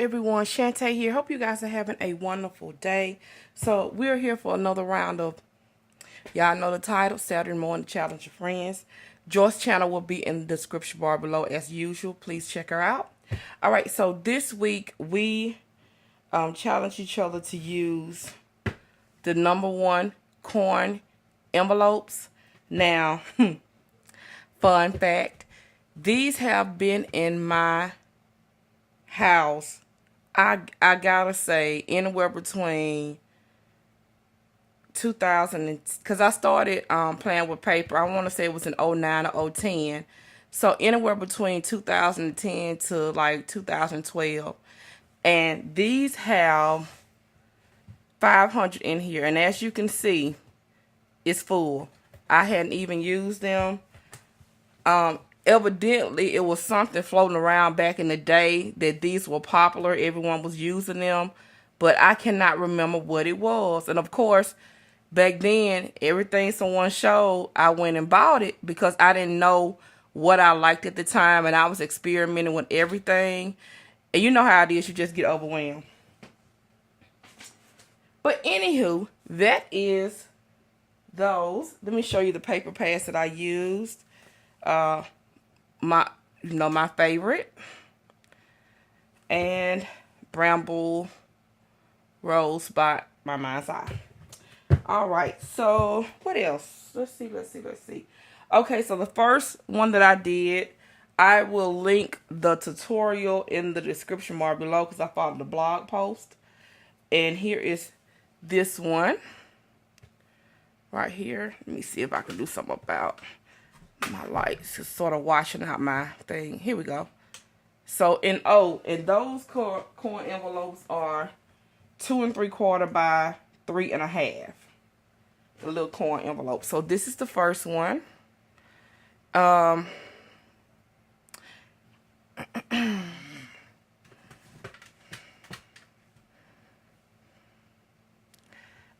everyone, Shanta here. Hope you guys are having a wonderful day. So we're here for another round of, y'all know the title, Saturday Morning Challenge Your Friends. Joyce's channel will be in the description bar below as usual. Please check her out. All right, so this week we challenge each other to use the #1 coin envelopes. Now, fun fact, these have been in my house, I gotta say, anywhere between 2000 and, because I started playing with paper, I want to say it was in '09 or '10, so anywhere between 2010 to like 2012. And these have 500 in here, and as you can see, it's full. I hadn't even used them. Evidently it was something floating around back in the day that these were popular, everyone was using them, but I cannot remember what it was. And of course, back then, everything someone showed, I went and bought it because I didn't know what I liked at the time, and I was experimenting with everything, and you know how it is, you just get overwhelmed. But anywho, that is those. Let me show you the paper pads that I used. My favorite, and Bramble Rose by my mind's eye. All right, so what else? Let's see. Okay, so the first one that I did, I will link the tutorial in the description bar below because I followed the blog post. And here is this one right here. Let me see if I can do something about my lights. It's sort of washing out my thing. Here we go. So and those coin envelopes are 2 3/4 by 3 1/2. The little coin envelope. So this is the first one.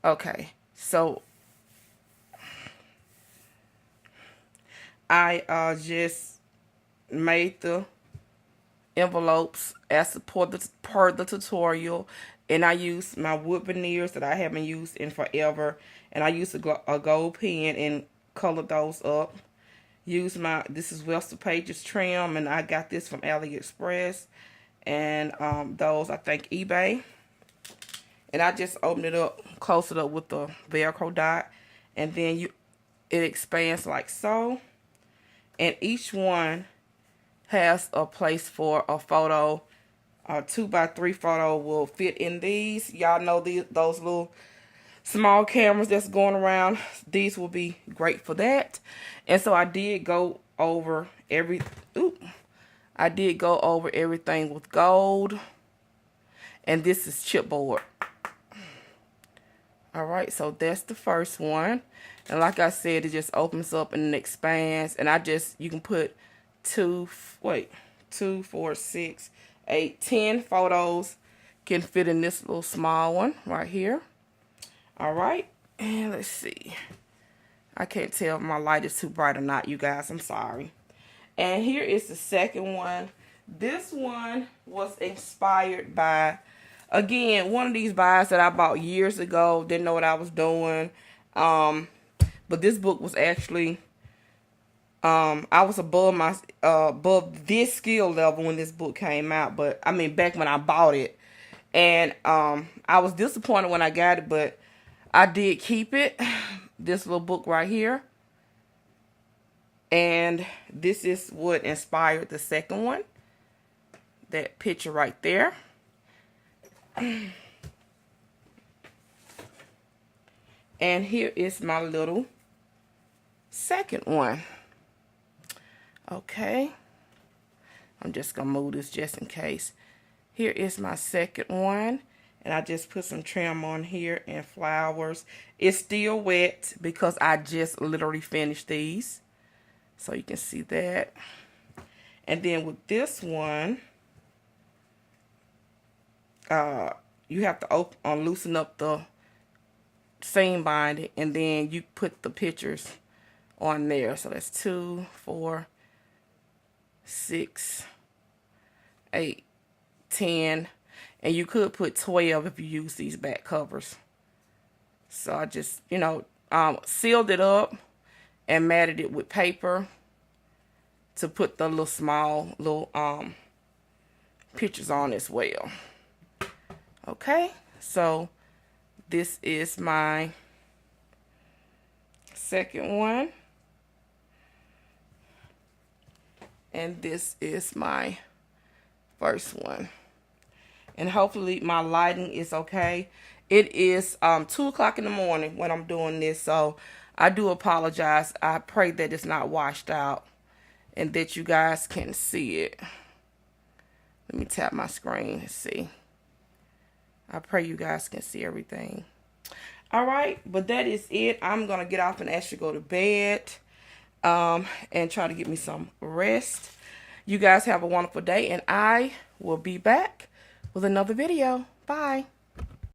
Okay, so I just made the envelopes as per the tutorial, and I used my wood veneers that I haven't used in forever, and I used a gold pen and colored those up. Use this is Western Pages trim, and I got this from AliExpress, and those I think eBay. And I just opened it up, close it up with the Velcro dot, and then it expands like so. And each one has a place for a photo. A 2 by 3 photo will fit in these. Y'all know those little small cameras that's going around. These will be great for that. And so I did go over everything with gold. And this is chipboard. Alright, so that's the first one. And like I said, it just opens up and expands. And you can put 2, 4, 6, 8, 10 photos can fit in this little small one right here. Alright, and let's see. I can't tell if my light is too bright or not, you guys. I'm sorry. And here is the second one. This one was inspired by, again, one of these buys that I bought years ago. Didn't know what I was doing. But this book was actually, I was above this skill level when this book came out. But, I mean, back when I bought it. And I was disappointed when I got it, but I did keep it. This little book right here. And this is what inspired the second one. That picture right there. And here is my little second one. Okay. I'm just going to move this just in case. Here is my second one. And I just put some trim on here and flowers. It's still wet because I just literally finished these. So you can see that. And then with this one, you have to loosen up the seam binding, and then you put the pictures on there. So that's 2, 4, 6, 8, 10. And you could put 12 if you use these back covers. So I just, you know, sealed it up and matted it with paper to put the little small little pictures on as well. Okay, so this is my second one. And this is my first one. And hopefully my lighting is okay. It is 2 o'clock in the morning when I'm doing this, so I do apologize. I pray that it's not washed out and that you guys can see it. Let me tap my screen and see. I pray you guys can see everything. All right, but that is it. I'm going to get off and actually go to bed and try to get me some rest. You guys have a wonderful day, and I will be back with another video. Bye.